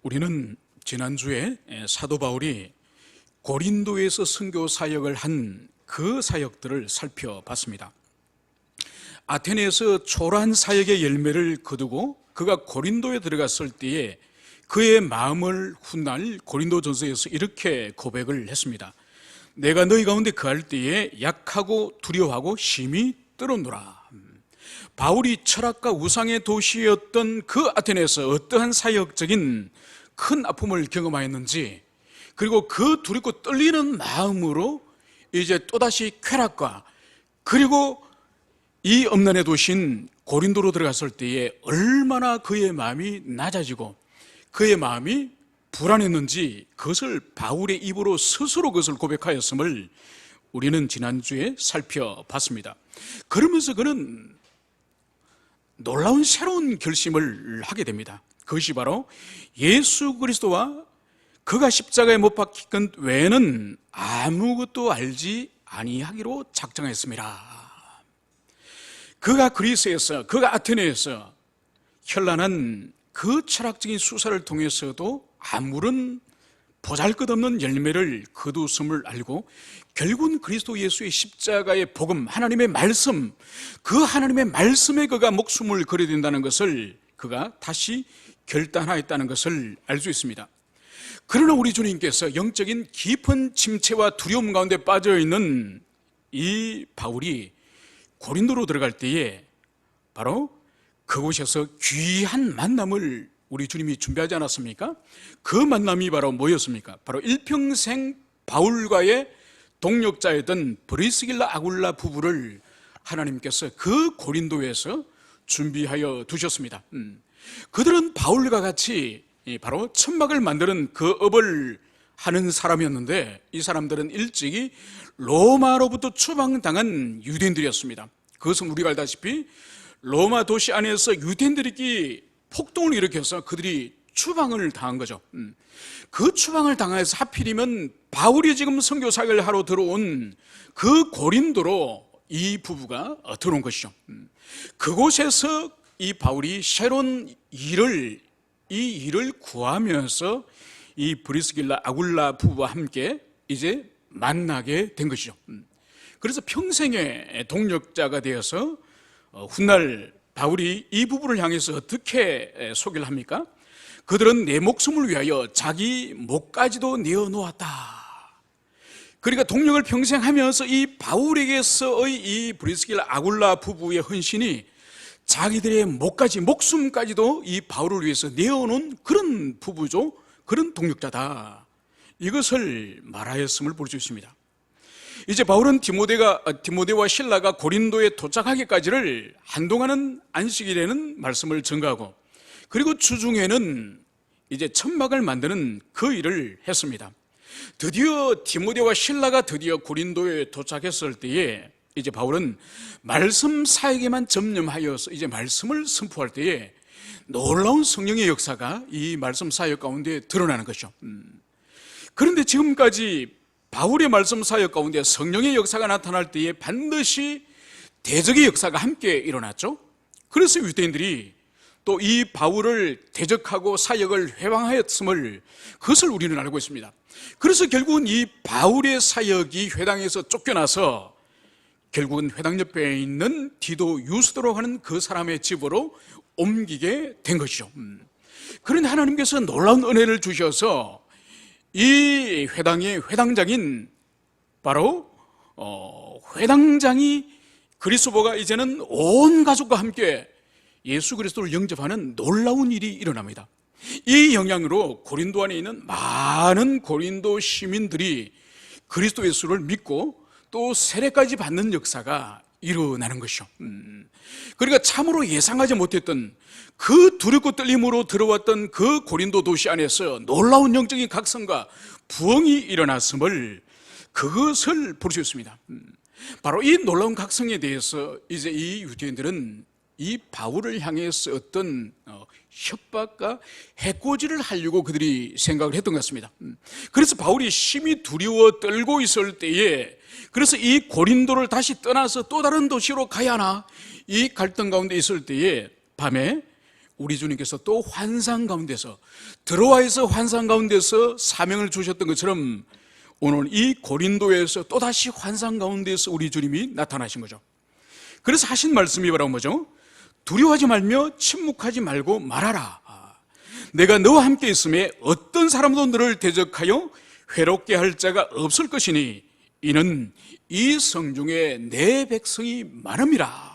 우리는 지난주에 사도 바울이 고린도에서 선교 사역을 한 그 사역들을 살펴봤습니다. 아테네에서 초라한 사역의 열매를 거두고 그가 고린도에 들어갔을 때에 그의 마음을 훗날 고린도전서에서 이렇게 고백을 했습니다. 내가 너희 가운데 거할 때에 약하고 두려워하고 심히 떨었노라. 바울이 철학과 우상의 도시였던 그 아테네에서 어떠한 사역적인 큰 아픔을 경험하였는지, 그리고 그 두렵고 떨리는 마음으로 이제 또다시 쾌락과 그리고 이 엄난의 도시인 고린도로 들어갔을 때에 얼마나 그의 마음이 낮아지고 그의 마음이 불안했는지 그것을 바울의 입으로 스스로 그것을 고백하였음을 우리는 지난주에 살펴봤습니다. 그러면서 그는 놀라운 새로운 결심을 하게 됩니다. 그것이 바로 예수 그리스도와 그가 십자가에 못 박힌 것 외에는 아무것도 알지 아니하기로 작정했습니다. 그가 그리스에서, 그가 아테네에서 현란한 그 철학적인 수사를 통해서도 아무런 보잘것없는 열매를 거두었음을 알고 결국은 그리스도 예수의 십자가의 복음, 하나님의 말씀, 그 하나님의 말씀에 그가 목숨을 걸어야 된다는 것을 그가 다시 결단하였다는 것을 알 수 있습니다. 그러나 우리 주님께서 영적인 깊은 침체와 두려움 가운데 빠져있는 이 바울이 고린도로 들어갈 때에 바로 그곳에서 귀한 만남을 우리 주님이 준비하지 않았습니까? 그 만남이 바로 뭐였습니까? 바로 일평생 바울과의 동역자였던 브리스길라 아굴라 부부를 하나님께서 그 고린도에서 준비하여 두셨습니다. 그들은 바울과 같이 바로 천막을 만드는 그 업을 하는 사람이었는데, 이 사람들은 일찍이 로마로부터 추방당한 유대인들이었습니다. 그것은 우리가 알다시피 로마 도시 안에서 유대인들이 폭동을 일으켜서 그들이 추방을 당한 거죠. 그 추방을 당해서 하필이면 바울이 지금 선교 사역을 하러 들어온 그 고린도로 이 부부가 들어온 것이죠. 그곳에서 이 바울이 새로운 이 일을 구하면서 이 브리스길라 아굴라 부부와 함께 이제 만나게 된 것이죠. 그래서 평생의 동역자가 되어서 훗날 바울이 이 부부를 향해서 어떻게 소개를 합니까? 그들은 내 목숨을 위하여 자기 목까지도 내어놓았다. 그러니까 동역을 평생 하면서 이 바울에게서의 이 브리스길라 아굴라 부부의 헌신이 자기들의 목숨까지도 이 바울을 위해서 내어놓은 그런 부부죠. 그런 동역자다. 이것을 말하였음을 볼 수 있습니다. 이제 바울은 디모데와 실라가 고린도에 도착하기까지를 한동안은 안식일에는 말씀을 전가하고, 그리고 주중에는 이제 천막을 만드는 그 일을 했습니다. 드디어 디모데와 실라가 드디어 고린도에 도착했을 때에 이제 바울은 말씀 사역에만 전념하여서 이제 말씀을 선포할 때에 놀라운 성령의 역사가 이 말씀 사역 가운데 드러나는 것이죠. 그런데 지금까지 바울의 말씀 사역 가운데 성령의 역사가 나타날 때에 반드시 대적의 역사가 함께 일어났죠. 그래서 유대인들이 또 이 바울을 대적하고 사역을 회방하였음을, 그것을 우리는 알고 있습니다. 그래서 결국은 이 바울의 사역이 회당에서 쫓겨나서 결국은 회당 옆에 있는 디도 유스도로 하는 그 사람의 집으로 옮기게 된 것이죠. 그런데 하나님께서 놀라운 은혜를 주셔서 이 회당의 회당장인 바로 회당장이 그리스도가 이제는 온 가족과 함께 예수 그리스도를 영접하는 놀라운 일이 일어납니다. 이 영향으로 고린도 안에 있는 많은 고린도 시민들이 그리스도 예수를 믿고 또 세례까지 받는 역사가 일어나는 것이죠. 그러니까 참으로 예상하지 못했던 그 두렵고 떨림으로 들어왔던 그 고린도 도시 안에서 놀라운 영적인 각성과 부흥이 일어났음을, 그것을 볼 수 있습니다. 바로 이 놀라운 각성에 대해서 이제 이 유대인들은 이 바울을 향해서 어떤 협박과 해코지를 하려고 그들이 생각을 했던 것 같습니다. 그래서 바울이 심히 두려워 떨고 있을 때에, 그래서 이 고린도를 다시 떠나서 또 다른 도시로 가야 하나, 이 갈등 가운데 있을 때에 밤에 우리 주님께서 또 환상 가운데서 들어와서 환상 가운데서 사명을 주셨던 것처럼 오늘 이 고린도에서 또다시 환상 가운데서 우리 주님이 나타나신 거죠. 그래서 하신 말씀이 바로 뭐죠? 두려워하지 말며 침묵하지 말고 말하라. 내가 너와 함께 있음에 어떤 사람도 너를 대적하여 괴롭게 할 자가 없을 것이니 이는 이 성중에 내 백성이 많음이라.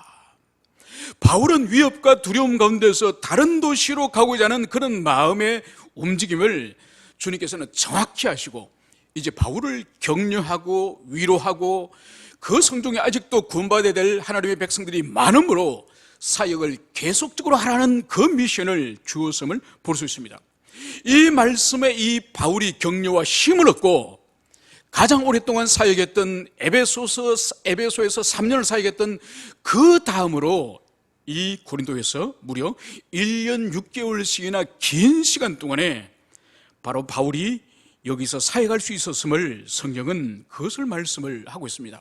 바울은 위협과 두려움 가운데서 다른 도시로 가고자 하는 그런 마음의 움직임을 주님께서는 정확히 하시고 이제 바울을 격려하고 위로하고 그 성중에 아직도 구원받아야 될 하나님의 백성들이 많으므로 사역을 계속적으로 하라는 그 미션을 주었음을 볼 수 있습니다. 이 말씀에 이 바울이 격려와 힘을 얻고 가장 오랫동안 사역했던 에베소에서 3년을 사역했던 그 다음으로 이 고린도에서 무려 1년 6개월씩이나 긴 시간 동안에 바로 바울이 여기서 사역할 수 있었음을 성경은 그것을 말씀을 하고 있습니다.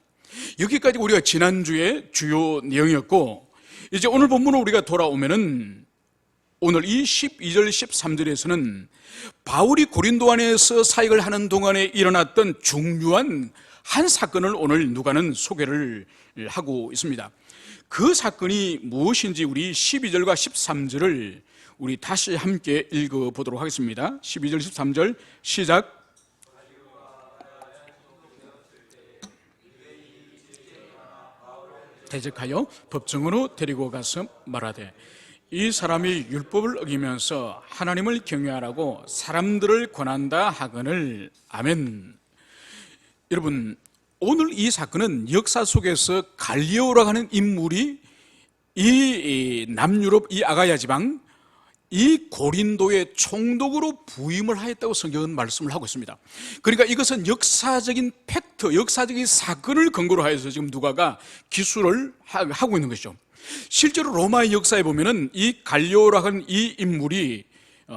여기까지 우리가 지난주에 주요 내용이었고, 이제 오늘 본문으로 우리가 돌아오면은 오늘 이 12절 13절에서는 바울이 고린도 안에서 사역을 하는 동안에 일어났던 중요한 한 사건을 오늘 누가는 소개를 하고 있습니다. 그 사건이 무엇인지 우리 12절과 13절을 우리 다시 함께 읽어보도록 하겠습니다. 12절 13절 시작. 대적하여 법정으로 데리고 가서 말하되 이 사람이 율법을 어기면서 하나님을 경외하라고 사람들을 권한다 하거늘. 아멘. 여러분, 오늘 이 사건은 역사 속에서 갈리오라고 하는 인물이 이 남유럽 이 아가야 지방 이 고린도의 총독으로 부임을 하였다고 성경은 말씀을 하고 있습니다. 그러니까 이것은 역사적인 팩트, 역사적인 사건을 근거로 하여서 지금 누가가 기술을 하고 있는 것이죠. 실제로 로마의 역사에 보면은 이 갈리오라고 하는 이 인물이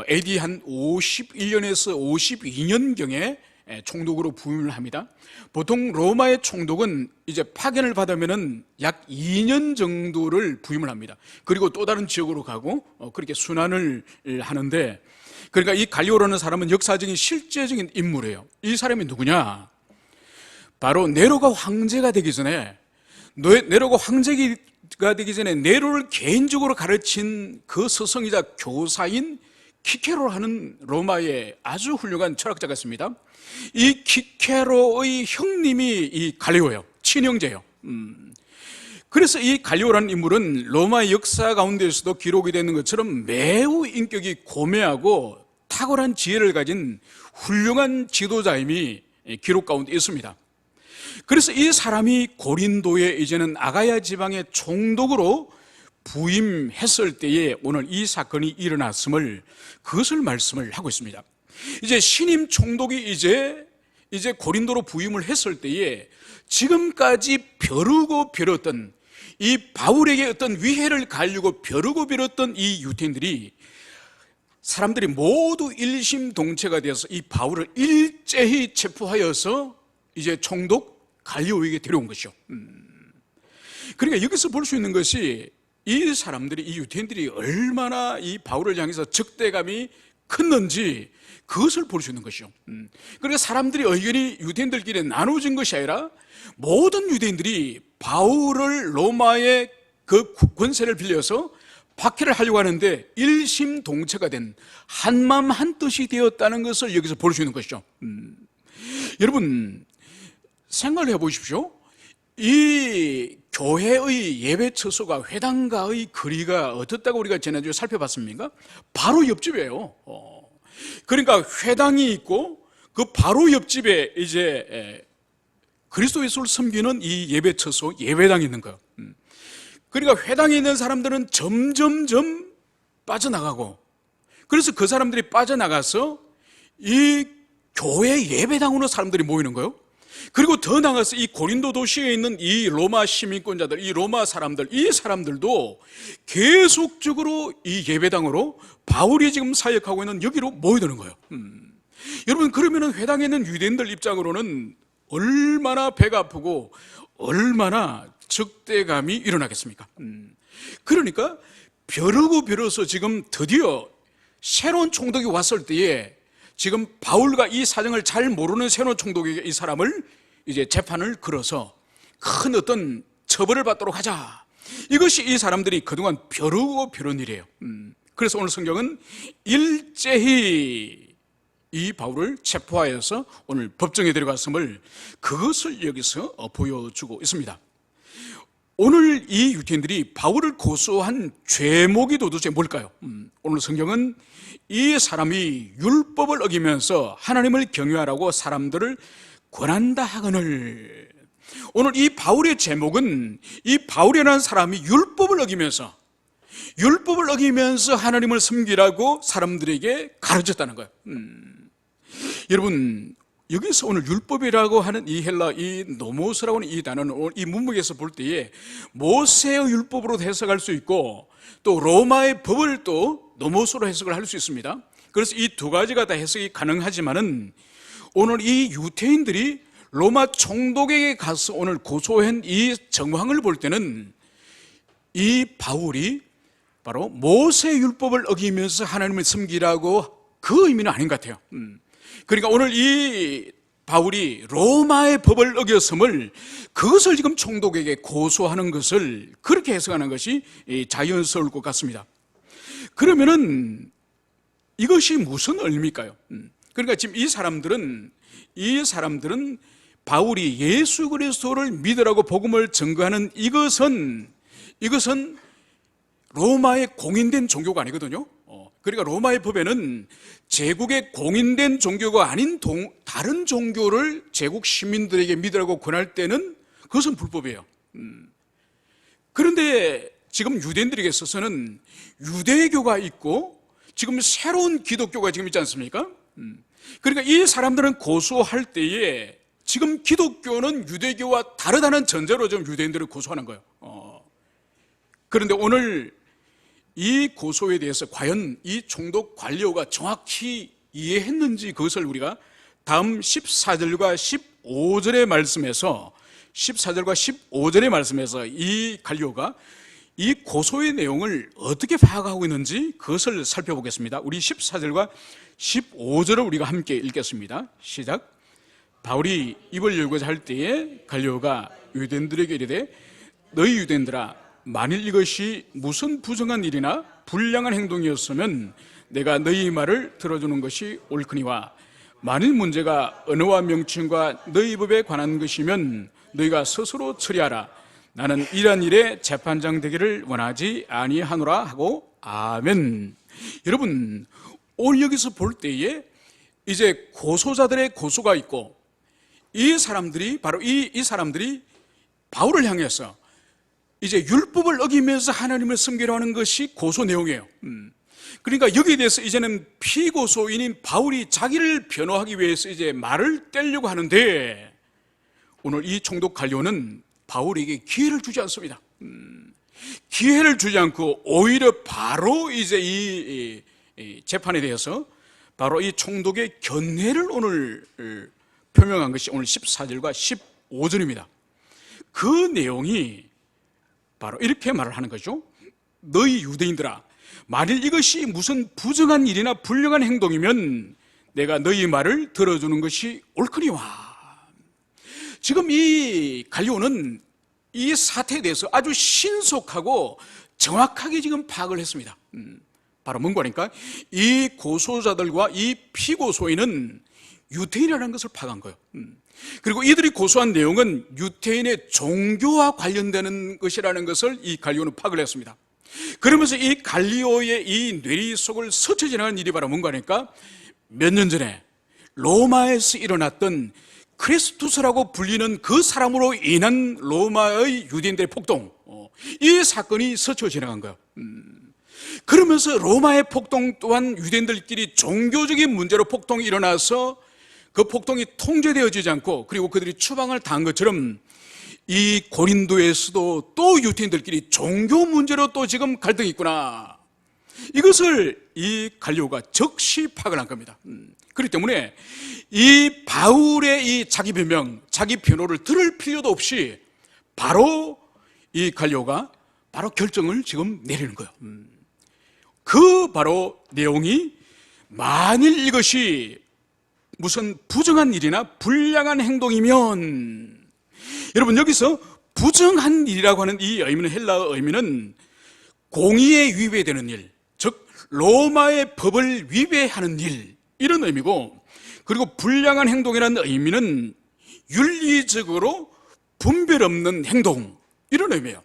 AD 한 51년에서 52년경에 총독으로 부임을 합니다. 보통 로마의 총독은 이제 파견을 받으면은 약 2년 정도를 부임을 합니다. 그리고 또 다른 지역으로 가고 그렇게 순환을 하는데, 그러니까 이 갈리오라는 사람은 역사적인 실제적인 인물이에요. 이 사람이 누구냐? 바로 네로가 황제가 되기 전에 네로를 개인적으로 가르친 그 스승이자 교사인 키케로를 하는 로마의 아주 훌륭한 철학자가 있습니다. 이 키케로의 형님이 이 갈리오예요. 친형제예요. 그래서 이 갈리오라는 인물은 로마의 역사 가운데에서도 기록이 되는 것처럼 매우 인격이 고매하고 탁월한 지혜를 가진 훌륭한 지도자임이 기록 가운데 있습니다. 그래서 이 사람이 고린도에 이제는 아가야 지방의 총독으로 부임했을 때에 오늘 이 사건이 일어났음을, 그것을 말씀을 하고 있습니다. 이제 신임 총독이 이제 고린도로 부임을 했을 때에 지금까지 벼르고 벼렸던 이 바울에게 어떤 위해를 가하려고 벼르고 벼렸던 이 유대인들이, 사람들이 모두 일심동체가 되어서 이 바울을 일제히 체포하여서 이제 총독 갈리오에게 데려온 것이죠. 그러니까 여기서 볼 수 있는 것이 이 사람들이, 이 유대인들이 얼마나 이 바울을 향해서 적대감이 컸는지 그것을 볼 수 있는 것이죠. 그러니까 사람들의 의견이 유대인들끼리 나눠진 것이 아니라 모든 유대인들이 바울을 로마의 그 권세를 빌려서 박해를 하려고 하는데 일심동체가 된 한마음 한뜻이 되었다는 것을 여기서 볼 수 있는 것이죠. 여러분, 생각을 해보십시오. 이 교회의 예배 처소가, 회당가의 거리가 어떻다고 우리가 지난주에 살펴봤습니까? 바로 옆집이에요. 그러니까 회당이 있고 그 바로 옆집에 이제 그리스도 예수를 섬기는 이 예배 처소, 예배당이 있는 거예요. 그러니까 회당에 있는 사람들은 점점점 빠져나가고, 그래서 그 사람들이 빠져나가서 이 교회 예배당으로 사람들이 모이는 거예요. 그리고 더 나아가서 이 고린도 도시에 있는 이 로마 시민권자들, 이 로마 사람들, 이 사람들도 계속적으로 이 예배당으로 바울이 지금 사역하고 있는 여기로 모여드는 거예요. 여러분, 그러면은 회당에 있는 유대인들 입장으로는 얼마나 배가 아프고 얼마나 적대감이 일어나겠습니까? 그러니까 벼르고 벼러서 지금 드디어 새로운 총독이 왔을 때에 지금 바울과 이 사정을 잘 모르는 새로운 총독에게 이 사람을 이제 재판을 걸어서 큰 어떤 처벌을 받도록 하자. 이것이 이 사람들이 그동안 벼르고 벼른 일이에요. 그래서 오늘 성경은 일제히 이 바울을 체포하여서 오늘 법정에 데려갔음을 그것을 여기서 보여주고 있습니다. 오늘 이 유대인들이 바울을 고소한 죄목이 도대체 뭘까요? 오늘 성경은 이 사람이 율법을 어기면서 하나님을 경외하라고 사람들을 권한다 하거늘. 오늘 이 바울의 제목은 이 바울이라는 사람이 율법을 어기면서 하나님을 섬기라고 사람들에게 가르쳤다는 거예요. 여러분, 여기서 오늘 율법이라고 하는 이 헬라, 이 노모스라고 하는 이 단어는 오늘 이 문맥에서 볼 때에 모세의 율법으로 해석할 수 있고 또 로마의 법을 또 노모스로 해석을 할 수 있습니다. 그래서 이 두 가지가 다 해석이 가능하지만은 오늘 이 유대인들이 로마 총독에게 가서 오늘 고소한 이 정황을 볼 때는 이 바울이 바로 모세의 율법을 어기면서 하나님을 섬기라고 그 의미는 아닌 것 같아요. 그러니까 오늘 이 바울이 로마의 법을 어겼음을 그것을 지금 총독에게 고소하는 것을 그렇게 해석하는 것이 자연스러울 것 같습니다. 그러면은 이것이 무슨 의미일까요? 그러니까 지금 이 사람들은 바울이 예수 그리스도를 믿으라고 복음을 전거하는 이것은 로마의 공인된 종교가 아니거든요. 그러니까 로마의 법에는 제국의 공인된 종교가 아닌 다른 종교를 제국 시민들에게 믿으라고 권할 때는 그것은 불법이에요. 그런데 지금 유대인들에게 있어서는 유대교가 있고 지금 새로운 기독교가 지금 있지 않습니까? 그러니까 이 사람들은 고소할 때에 지금 기독교는 유대교와 다르다는 전제로 지금 유대인들을 고소하는 거예요. 그런데 오늘 이 고소에 대해서 과연 이 총독 관리오가 정확히 이해했는지 그것을 우리가 다음 14절과 15절의 말씀에서 이 관리오가 이 고소의 내용을 어떻게 파악하고 있는지 그것을 살펴보겠습니다. 우리 14절과 15절을 우리가 함께 읽겠습니다. 시작. 바울이 입을 열고자 할 때에 갈리오가 유대인들에게 이르되 너희 유대인들아 만일 이것이 무슨 부정한 일이나 불량한 행동이었으면 내가 너희 말을 들어주는 것이 옳거니와 만일 문제가 언어와 명칭과 너희 법에 관한 것이면 너희가 스스로 처리하라. 나는 이러한 일에 재판장 되기를 원하지 아니하노라 하고 아멘. 여러분, 오늘 여기서 볼 때에 이제 고소자들의 고소가 있고 이 사람들이 바로 이 사람들이 바울을 향해서 이제 율법을 어기면서 하나님을 섬기려 하는 것이 고소 내용이에요. 그러니까 여기에 대해서 이제는 피고소인인 바울이 자기를 변호하기 위해서 이제 말을 떼려고 하는데 오늘 이 총독 갈리오는 바울에게 기회를 주지 않습니다. 기회를 주지 않고 오히려 바로 이제 이 재판에 대해서 바로 이 총독의 견해를 오늘 표명한 것이 오늘 14절과 15절입니다. 그 내용이 바로 이렇게 말을 하는 거죠. 너희 유대인들아 만일 이것이 무슨 부정한 일이나 불량한 행동이면 내가 너희 말을 들어주는 것이 옳거니와. 지금 이 갈리오는 이 사태에 대해서 아주 신속하고 정확하게 지금 파악을 했습니다. 바로 뭔가 하니까 이 고소자들과 이 피고소인은 유대인이라는 것을 파악한 거예요. 그리고 이들이 고소한 내용은 유대인의 종교와 관련되는 것이라는 것을 이 갈리오는 파악을 했습니다. 그러면서 이 갈리오의 이 뇌리 속을 스쳐 지나간 일이 바로 뭔가 하니까 몇 년 전에 로마에서 일어났던 크리스투스라고 불리는 그 사람으로 인한 로마의 유대인들의 폭동, 이 사건이 스쳐 지나간 거예요. 그러면서 로마의 폭동 또한 유대인들끼리 종교적인 문제로 폭동이 일어나서 그 폭동이 통제되어지지 않고 그리고 그들이 추방을 당한 것처럼 이 고린도에서도 또 유대인들끼리 종교 문제로 또 지금 갈등이 있구나. 이것을 이 갈리오가 즉시 파악을 한 겁니다. 그렇기 때문에 이 바울의 이 자기 변명, 자기 변호를 들을 필요도 없이 바로 이 갈리오가 바로 결정을 지금 내리는 거예요. 그 바로 내용이 만일 이것이 무슨 부정한 일이나 불량한 행동이면, 여러분 여기서 부정한 일이라고 하는 이 의미는, 헬라어 의미는 공의에 위배되는 일, 즉 로마의 법을 위배하는 일, 이런 의미고, 그리고 불량한 행동이라는 의미는 윤리적으로 분별 없는 행동, 이런 의미예요.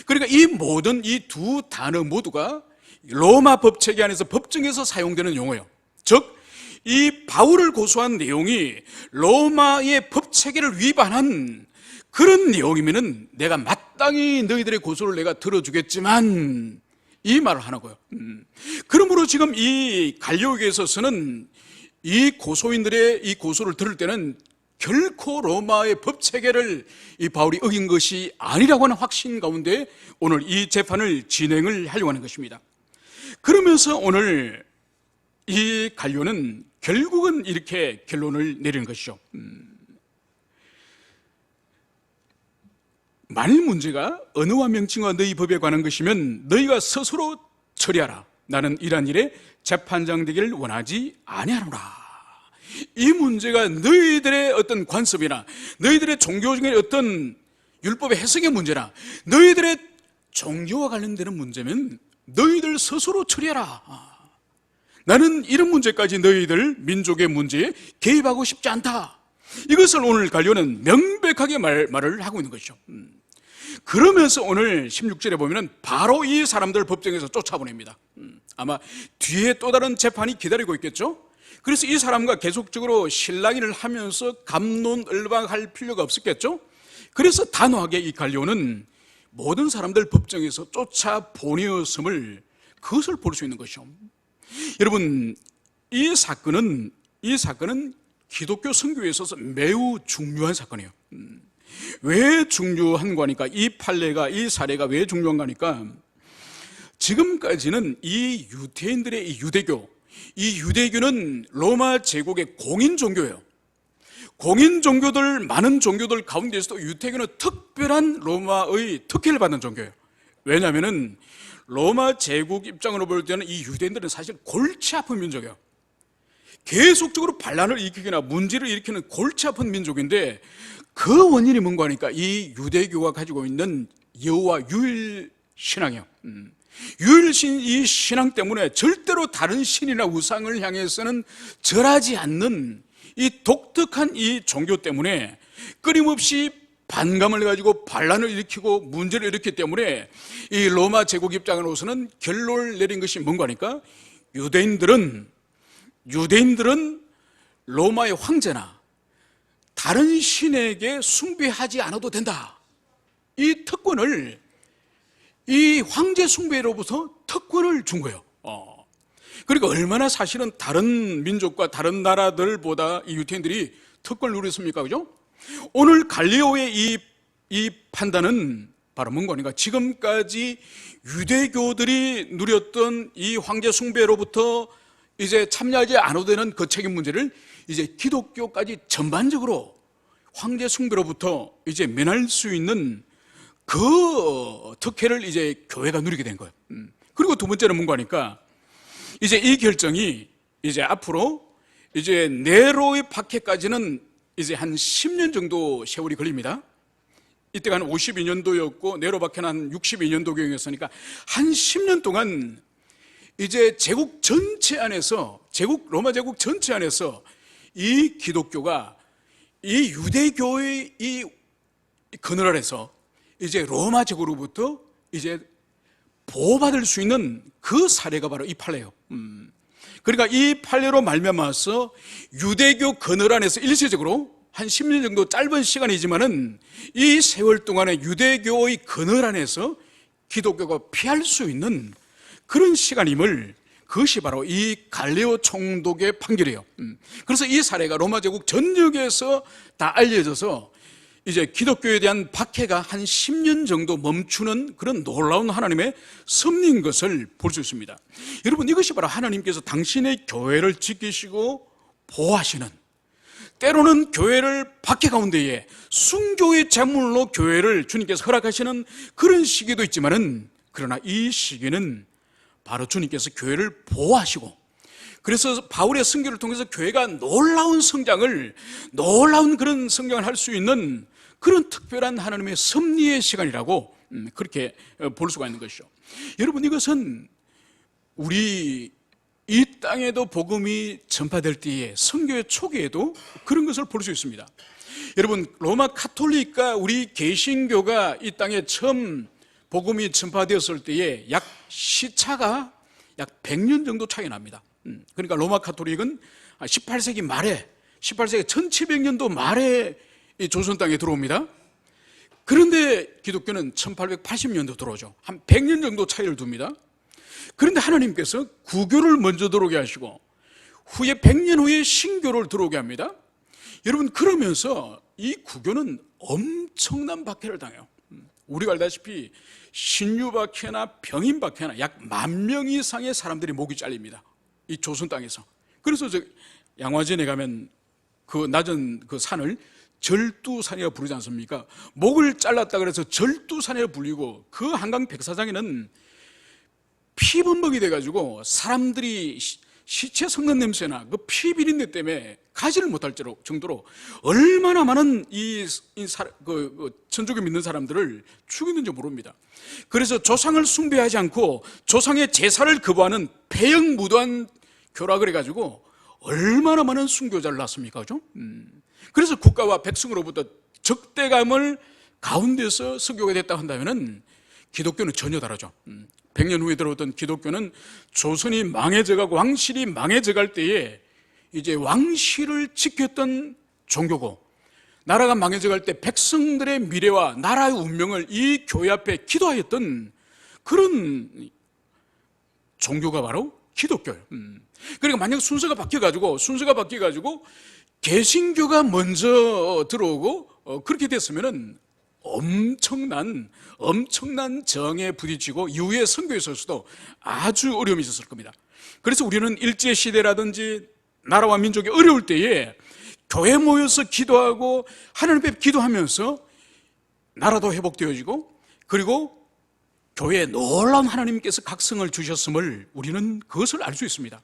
그러니까 이 모든 이 두 단어 모두가 로마 법체계 안에서 법정에서 사용되는 용어예요. 즉 이 바울을 고소한 내용이 로마의 법체계를 위반한 그런 내용이면은 내가 마땅히 너희들의 고소를 내가 들어주겠지만, 이 말을 하나고요. 그러므로 지금 이 갈리오에게 있어서는 이 고소인들의 이 고소를 들을 때는 결코 로마의 법체계를 이 바울이 어긴 것이 아니라고 하는 확신 가운데 오늘 이 재판을 진행을 하려고 하는 것입니다. 그러면서 오늘 이 갈리오는 결국은 이렇게 결론을 내리는 것이죠. 만일 문제가 언어와 명칭과 너희 법에 관한 것이면 너희가 스스로 처리하라. 나는 이러한 일에 재판장 되기를 원하지 아니하노라. 이 문제가 너희들의 어떤 관습이나 너희들의 종교적인 어떤 율법의 해석의 문제나 너희들의 종교와 관련되는 문제면 너희들 스스로 처리해라. 나는 이런 문제까지 너희들 민족의 문제에 개입하고 싶지 않다. 이것을 오늘 갈리오는 명백하게 말을 하고 있는 것이죠. 그러면서 오늘 16절에 보면은 바로 이 사람들 법정에서 쫓아보냅니다. 아마 뒤에 또 다른 재판이 기다리고 있겠죠. 그래서 이 사람과 계속적으로 실랑이를 하면서 갑론을박할 필요가 없었겠죠. 그래서 단호하게 이 갈리오는 모든 사람들 법정에서 쫓아보내었음을, 그것을 볼 수 있는 것이죠. 여러분, 이 사건은 기독교 선교에 있어서 매우 중요한 사건이에요. 왜 중요한 거니까, 이 판례가, 이 사례가 왜 중요한 거니까, 지금까지는 이 유대인들의 이 유대교는 로마 제국의 공인 종교예요. 공인 종교들, 많은 종교들 가운데서도 유대교는 특별한 로마의 특혜를 받는 종교예요. 왜냐하면은 로마 제국 입장으로 볼 때는 이 유대인들은 사실 골치 아픈 민족이에요. 계속적으로 반란을 일으키거나 문제를 일으키는 골치 아픈 민족인데, 그 원인이 뭔가 하니까 이 유대교가 가지고 있는 여호와 유일 신앙이에요. 유일신 이 신앙 때문에 절대로 다른 신이나 우상을 향해서는 절하지 않는 이 독특한 이 종교 때문에 끊임없이 반감을 가지고 반란을 일으키고 문제를 일으켰기 때문에 이 로마 제국 입장으로서는 결론을 내린 것이 뭔가 하니까, 유대인들은 로마의 황제나 다른 신에게 숭배하지 않아도 된다. 이 특권을, 이 황제 숭배로부터 특권을 준 거예요. 그러니까 얼마나 사실은 다른 민족과 다른 나라들보다 이 유대인들이 특권을 누렸습니까? 그죠? 오늘 갈리오의 이 판단은 바로 뭔가 하니까, 지금까지 유대교들이 누렸던 이 황제 숭배로부터 이제 참여하지 않아도 되는 그 책임 문제를 이제 기독교까지 전반적으로 황제 숭배로부터 이제 면할 수 있는 그 특혜를 이제 교회가 누리게 된 거예요. 그리고 두 번째는 뭔가 하니까, 이제 이 결정이 이제 앞으로 이제 네로의 박해까지는 이제 한 10년 정도 세월이 걸립니다. 이때가 한 52년도였고 네로 박해는 한 62년도경이었으니까 한 10년 동안 이제 제국 전체 안에서, 로마 제국 전체 안에서 이 기독교가 이 유대교의 이 그늘 아래서 이제 로마 제국으로부터 이제 보호받을 수 있는 그 사례가 바로 이 판례예요. 그러니까 이 판례로 말미암아서 유대교 그늘 안에서 일시적으로 한 10년 정도 짧은 시간이지만은 이 세월 동안에 유대교의 그늘 안에서 기독교가 피할 수 있는 그런 시간임을, 그것이 바로 이 갈리오 총독의 판결이에요. 그래서 이 사례가 로마 제국 전역에서 다 알려져서 이제 기독교에 대한 박해가 한 10년 정도 멈추는 그런 놀라운 하나님의 섭리인 것을 볼 수 있습니다. 여러분, 이것이 바로 하나님께서 당신의 교회를 지키시고 보호하시는, 때로는 교회를 박해 가운데에 순교의 제물로 교회를 주님께서 허락하시는 그런 시기도 있지만은, 그러나 이 시기는 바로 주님께서 교회를 보호하시고, 그래서 바울의 선교를 통해서 교회가 놀라운 그런 성장을 할 수 있는 그런 특별한 하나님의 섭리의 시간이라고 그렇게 볼 수가 있는 것이죠. 여러분, 이것은 우리 이 땅에도 복음이 전파될 때에, 선교의 초기에도 그런 것을 볼 수 있습니다. 여러분, 로마 카톨릭과 우리 개신교가 이 땅에 처음 복음이 전파되었을 때에 시차가 약 100년 정도 차이 납니다. 그러니까 로마 카톨릭은 18세기 1700년도 말에 이 조선 땅에 들어옵니다. 그런데 기독교는 1880년도 들어오죠. 한 100년 정도 차이를 둡니다. 그런데 하나님께서 구교를 먼저 들어오게 하시고 후에 100년 후에 신교를 들어오게 합니다. 여러분, 그러면서 이 구교는 엄청난 박해를 당해요. 우리가 알다시피 신유박해나 병인박해나 약 10,000명 이상의 사람들이 목이 잘립니다. 이 조선 땅에서. 그래서 양화전에 가면 그 낮은 그 산을 절두산이라고 부르지 않습니까? 목을 잘랐다 그래서 절두산이라고 불리고, 그 한강 백사장에는 피범벅이 돼가지고 사람들이 시체 썩는 냄새나 그 피 비린내 때문에 가지를 못할 정도로 얼마나 많은 천주교 믿는 사람들을 죽이는지 모릅니다. 그래서 조상을 숭배하지 않고 조상의 제사를 거부하는 폐역무도한 교라 그래가지고 얼마나 많은 순교자를 낳습니까? 그죠? 그래서 국가와 백성으로부터 적대감을 가운데서 설교가 됐다 한다면은 기독교는 전혀 다르죠. 100년 후에 들어오던 기독교는 조선이 망해져가고 왕실이 망해져갈 때에 이제 왕실을 지켰던 종교고, 나라가 망해져갈 때 백성들의 미래와 나라의 운명을 이 교회 앞에 기도하였던 그런 종교가 바로 기독교예요. 그러니까 만약 순서가 바뀌어가지고 개신교가 먼저 들어오고 그렇게 됐으면은 엄청난 정에 부딪히고 이후에 선교에 있어서도 아주 어려움이 있었을 겁니다. 그래서 우리는 일제시대라든지 나라와 민족이 어려울 때에 교회 모여서 기도하고 하나님 앞에 기도하면서 나라도 회복되어지고, 그리고 교회에 놀라운 하나님께서 각성을 주셨음을 우리는 그것을 알 수 있습니다.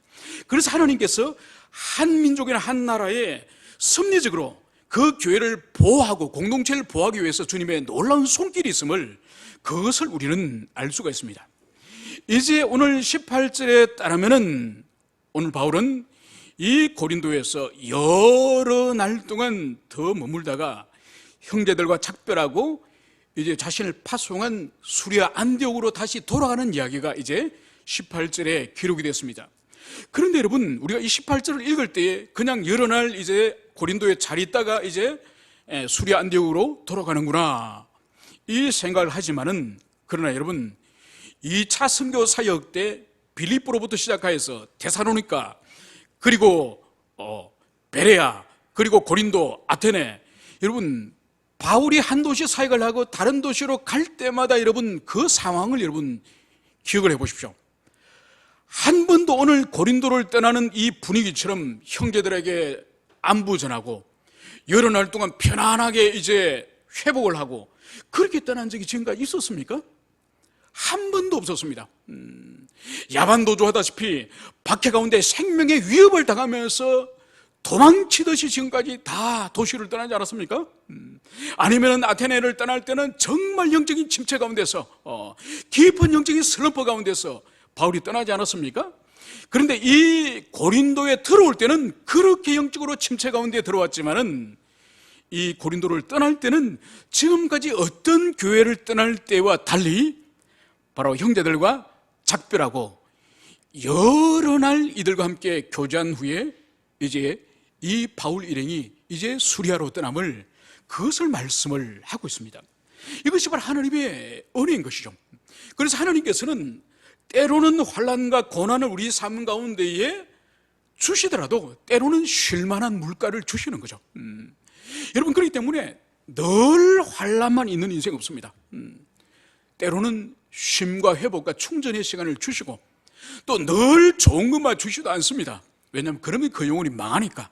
그래서 하나님께서 한 민족이나 한 나라에 섭리적으로 그 교회를 보호하고 공동체를 보호하기 위해서 주님의 놀라운 손길이 있음을, 그것을 우리는 알 수가 있습니다. 이제 오늘 18절에 따르면은 오늘 바울은 이 고린도에서 여러 날 동안 더 머물다가 형제들과 작별하고 이제 자신을 파송한 수리아 안디옥으로 다시 돌아가는 이야기가 이제 18절에 기록이 됐습니다. 그런데 여러분, 우리가 이 18절을 읽을 때에 그냥 여러 날 이제 고린도에 잘 있다가 이제 수리아 안디옥으로 돌아가는구나 이 생각을 하지만은, 그러나 여러분, 2차 선교 사역 때 빌립보로부터 시작하여서 데살로니가, 그리고 베레아, 그리고 고린도, 아테네, 여러분 바울이 한 도시 사역을 하고 다른 도시로 갈 때마다 여러분 그 상황을 여러분 기억을 해보십시오. 한 번도 오늘 고린도를 떠나는 이 분위기처럼 형제들에게 안부 전하고 여러 날 동안 편안하게 이제 회복을 하고 그렇게 떠난 적이 지금까지 있었습니까? 한 번도 없었습니다. 야반도주 하다시피 박해 가운데 생명의 위협을 당하면서 도망치듯이 지금까지 다 도시를 떠나지 않았습니까? 아니면 아테네를 떠날 때는 정말 영적인 침체 가운데서 깊은 영적인 슬럼프 가운데서 바울이 떠나지 않았습니까? 그런데 이 고린도에 들어올 때는 그렇게 영적으로 침체 가운데 들어왔지만은 이 고린도를 떠날 때는 지금까지 어떤 교회를 떠날 때와 달리 바로 형제들과 작별하고 여러 날 이들과 함께 교제한 후에 이제 이 바울 일행이 이제 수리아로 떠남을, 그것을 말씀을 하고 있습니다. 이것이 바로 하나님의 은혜인 것이죠. 그래서 하나님께서는 때로는 환난과 고난을 우리 삶 가운데에 주시더라도 때로는 쉴만한 물가를 주시는 거죠. 여러분, 그렇기 때문에 늘 환난만 있는 인생 없습니다. 때로는 쉼과 회복과 충전의 시간을 주시고 또 늘 좋은 것만 주시도 않습니다. 왜냐하면 그러면 그 영혼이 망하니까.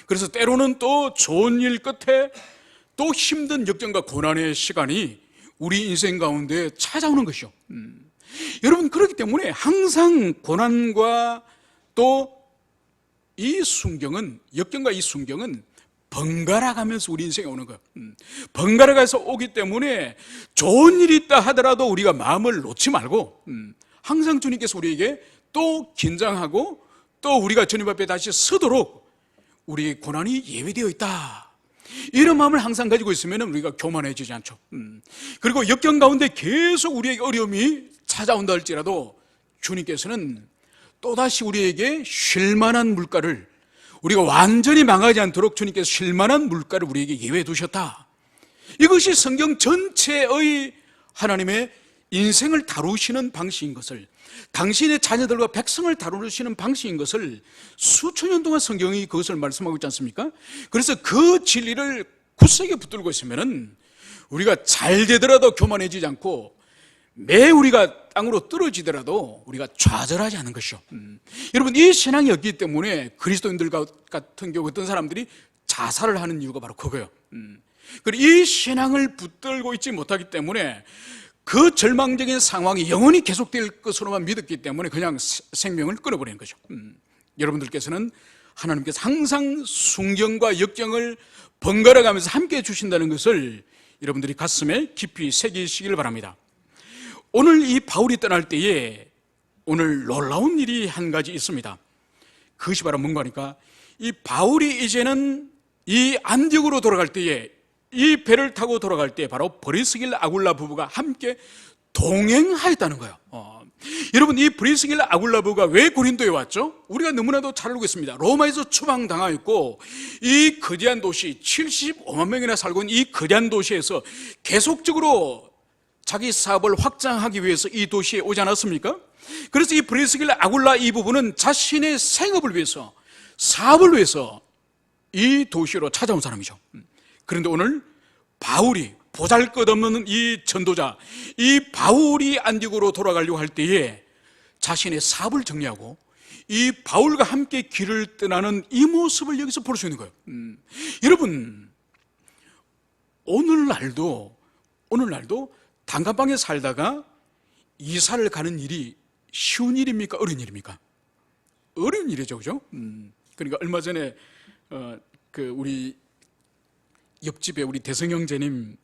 그래서 때로는 또 좋은 일 끝에 또 힘든 역경과 고난의 시간이 우리 인생 가운데 찾아오는 것이죠. 여러분, 그렇기 때문에 항상 고난과 또 이 순경은, 역경과 이 순경은 번갈아 가면서 우리 인생에 오는 거예요. 번갈아 가서 오기 때문에 좋은 일이 있다 하더라도 우리가 마음을 놓지 말고 항상 주님께서 우리에게 또 긴장하고 또 우리가 주님 앞에 다시 서도록 우리 고난이 예비되어 있다, 이런 마음을 항상 가지고 있으면 우리가 교만해지지 않죠. 그리고 역경 가운데 계속 우리에게 어려움이 찾아온다 할지라도 주님께서는 또다시 우리에게 쉴만한 물가를, 우리가 완전히 망하지 않도록 주님께서 쉴만한 물가를 우리에게 예외해 두셨다. 이것이 성경 전체의 하나님의 인생을 다루시는 방식인 것을, 당신의 자녀들과 백성을 다루시는 방식인 것을 수천 년 동안 성경이 그것을 말씀하고 있지 않습니까? 그래서 그 진리를 굳세게 붙들고 있으면 우리가 잘 되더라도 교만해지지 않고 매 우리가 땅으로 떨어지더라도 우리가 좌절하지 않는 것이죠. 여러분, 이 신앙이 없기 때문에 그리스도인들 같은 경우 어떤 사람들이 자살을 하는 이유가 바로 그거예요. 그리고 이 신앙을 붙들고 있지 못하기 때문에 그 절망적인 상황이 영원히 계속될 것으로만 믿었기 때문에 그냥 생명을 끊어버리는 거죠. 여러분들께서는 하나님께서 항상 순경과 역경을 번갈아 가면서 함께 해주신다는 것을 여러분들이 가슴에 깊이 새기시길 바랍니다. 오늘 이 바울이 떠날 때에 오늘 놀라운 일이 한 가지 있습니다. 그것이 바로 뭔가 하니까, 이 바울이 이제는 이 안디옥으로 돌아갈 때에, 이 배를 타고 돌아갈 때 바로 브리스길라 아굴라 부부가 함께 동행하였다는 거예요. 여러분, 이 브리스길라 아굴라 부부가 왜 고린도에 왔죠? 우리가 너무나도 잘 알고 있습니다. 로마에서 추방당하였고 이 거대한 도시, 75만 명이나 살고 있는 이 거대한 도시에서 계속적으로 자기 사업을 확장하기 위해서 이 도시에 오지 않았습니까? 그래서 이 브리스길라 아굴라 이 부부는 자신의 생업을 위해서, 사업을 위해서 이 도시로 찾아온 사람이죠. 그런데 오늘 바울이, 보잘것없는 이 전도자, 이 바울이 안디옥으로 돌아가려고 할 때에 자신의 사업을 정리하고 이 바울과 함께 길을 떠나는 이 모습을 여기서 볼 수 있는 거예요. 여러분, 오늘날도 단칸방에 살다가 이사를 가는 일이 쉬운 일입니까? 어려운 일입니까? 어려운 일이죠, 그죠? 그러니까 얼마 전에 우리 옆집에 우리 대성 형제님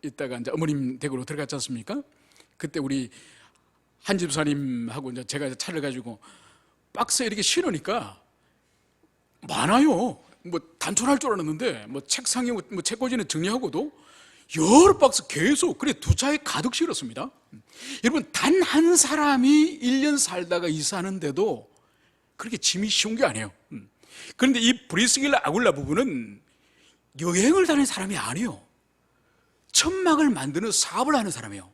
이따가 이제 어머님 댁으로 들어갔지 않습니까? 그때 우리 한 집사님하고 이제 제가 차를 가지고 박스에 이렇게 실으니까 많아요. 뭐 단촐할 줄 알았는데 뭐 책상에 뭐 책꽂이는 정리하고도 여러 박스 계속, 그래 두 차에 가득 실었습니다. 여러분, 단 한 사람이 1년 살다가 이사하는데도 그렇게 짐이 쉬운 게 아니에요. 그런데 이 브리스길라 아굴라 부부는 여행을 다니는 사람이 아니에요. 천막을 만드는 사업을 하는 사람이에요.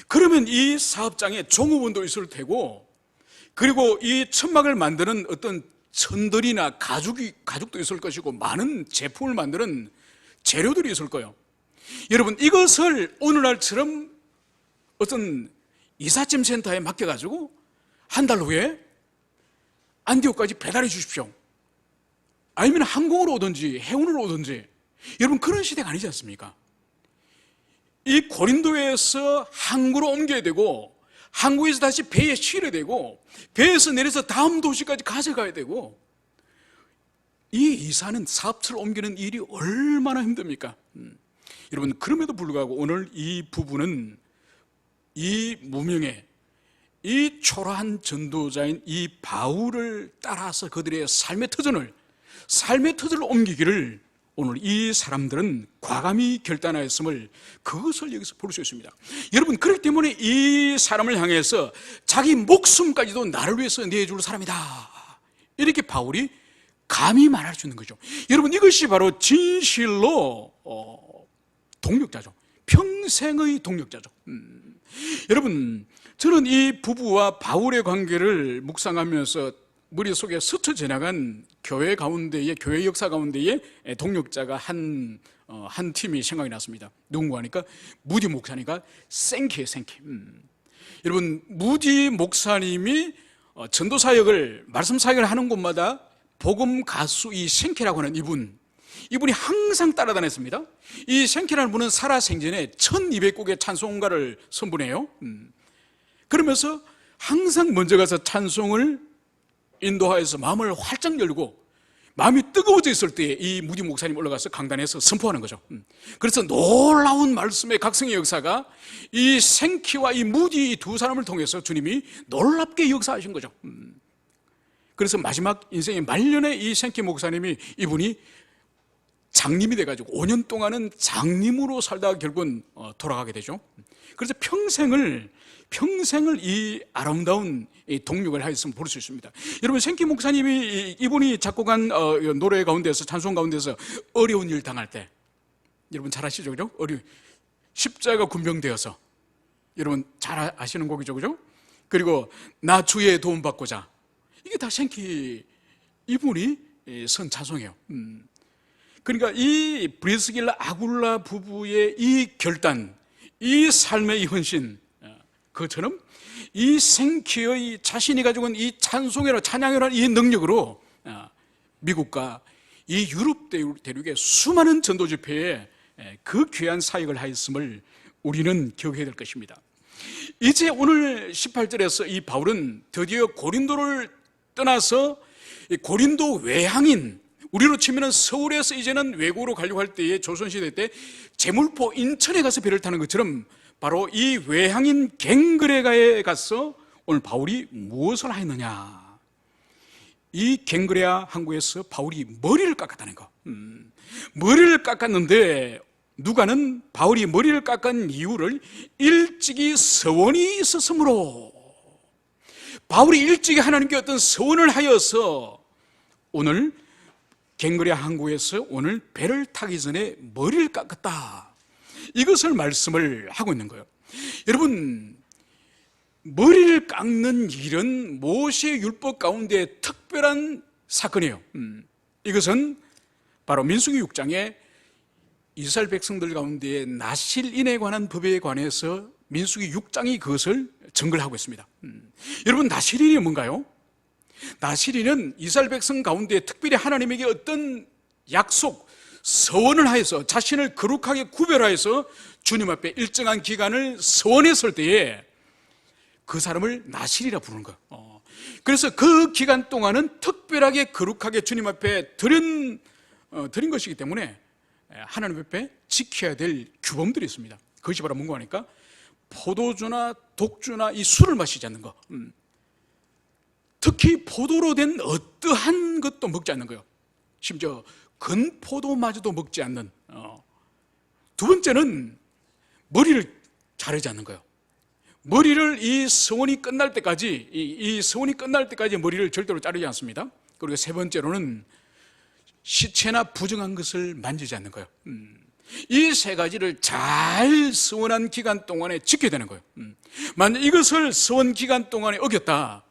그러면 이 사업장에 종업원도 있을 테고, 그리고 이 천막을 만드는 어떤 천들이나 가죽도 있을 것이고, 많은 제품을 만드는 재료들이 있을 거예요. 여러분, 이것을 오늘날처럼 어떤 이삿짐 센터에 맡겨가지고 한 달 후에 안디옥까지 배달해 주십시오, 아니면 항공으로 오든지 해운으로 오든지, 여러분 그런 시대가 아니지 않습니까? 이 고린도에서 항구로 옮겨야 되고, 항구에서 다시 배에 실어야 되고, 배에서 내려서 다음 도시까지 가져가야 되고, 이 이사는, 사업처를 옮기는 일이 얼마나 힘듭니까? 여러분, 그럼에도 불구하고 오늘 이 부부는 이 무명의, 이 초라한 전도자인 이 바울을 따라서 그들의 삶의 터전을 옮기기를 오늘 이 사람들은 과감히 결단하였음을, 그것을 여기서 볼 수 있습니다. 여러분, 그렇기 때문에 이 사람을 향해서 자기 목숨까지도 나를 위해서 내줄 사람이다, 이렇게 바울이 감히 말할 수 있는 거죠. 여러분, 이것이 바로 진실로 동력자죠. 평생의 동력자죠. 여러분, 저는 이 부부와 바울의 관계를 묵상하면서 머릿속에 스쳐 지나간 교회 역사 가운데에 동력자가 한 팀이 생각이 났습니다. 누군가 하니까 무디 목사니까 생키예요, 생키. 여러분, 무디 목사님이 전도 사역을, 말씀 사역을 하는 곳마다 복음 가수 이 생키라고 하는 이분이 항상 따라다녔습니다. 이 생키라는 분은 살아생전에 1200곡의 찬송가를 선분해요. 그러면서 항상 먼저 가서 찬송을 인도하여서 마음을 활짝 열고 마음이 뜨거워져 있을 때 이 무디 목사님 올라가서 강단에서 선포하는 거죠. 그래서 놀라운 말씀의 각성의 역사가 이 생키와 이 무디 두 사람을 통해서 주님이 놀랍게 역사하신 거죠. 그래서 마지막 인생의 말년에 이 생키 목사님이 이분이 장님이 돼가지고 5년 동안은 장님으로 살다가 결국은 돌아가게 되죠. 그래서 평생을 이 아름다운 이 동력을 하였음을 볼 수 있습니다. 여러분, 생키 목사님이 이분이 작곡한 노래 가운데서, 찬송 가운데서 어려운 일 당할 때, 여러분 잘 아시죠, 그죠? 십자가 군병되어서, 여러분 잘 아시는 곡이죠, 그죠? 그리고 나 주의 도움 받고자, 이게 다 생키 이분이 선 찬송이에요. 그러니까 이 브리스길라 아굴라 부부의 이 결단, 이 삶의 이 헌신, 그것처럼 이 생키의 자신이 가지고 있는 이 찬송이라 찬양이라는 이 능력으로 미국과 이 유럽 대륙의 수많은 전도 집회에 그 귀한 사역을 하였음을 우리는 기억해야 될 것입니다. 이제 오늘 18절에서 이 바울은 드디어 고린도를 떠나서 고린도 외향인, 우리로 치면 서울에서 이제는 외국으로 가려고 할 때에 조선시대 때 제물포 인천에 가서 배를 타는 것처럼 바로 이 외향인 갱그레가에 가서 오늘 바울이 무엇을 하였느냐, 이 갱그레아 항구에서 바울이 머리를 깎았다는 거. 머리를 깎았는데 누가는 바울이 머리를 깎은 이유를 일찍이 서원이 있었으므로, 바울이 일찍이 하나님께 어떤 서원을 하여서 오늘 갱그레아 항구에서 오늘 배를 타기 전에 머리를 깎았다, 이것을 말씀을 하고 있는 거예요. 여러분, 머리를 깎는 일은 모세의 율법 가운데 특별한 사건이에요. 이것은 바로 민수기 6장에 이스라엘 백성들 가운데 나실인에 관한 법에 관해서 민수기 6장이 그것을 증거하고 있습니다. 여러분, 나실인이 뭔가요? 나실인은 이스라엘 백성 가운데 특별히 하나님에게 어떤 약속, 서원을 하여서 자신을 거룩하게 구별하여서 주님 앞에 일정한 기간을 서원했을 때에 그 사람을 나실이라 부르는 거예요. 그래서 그 기간 동안은 특별하게 거룩하게 주님 앞에 드린 것이기 때문에 하나님 앞에 지켜야 될 규범들이 있습니다. 그것이 바로 뭔가 하니까 포도주나 독주나 이 술을 마시지 않는 거, 특히 포도로 된 어떠한 것도 먹지 않는 거예요. 심지어 건포도마저도 먹지 않는. 두 번째는 머리를 자르지 않는 거예요. 머리를 이 서원이 끝날 때까지, 이 서원이 끝날 때까지 머리를 절대로 자르지 않습니다. 그리고 세 번째로는 시체나 부정한 것을 만지지 않는 거예요. 이 세 가지를 잘 서원한 기간 동안에 지켜야 되는 거예요. 만약 이것을 서원 기간 동안에 어겼다,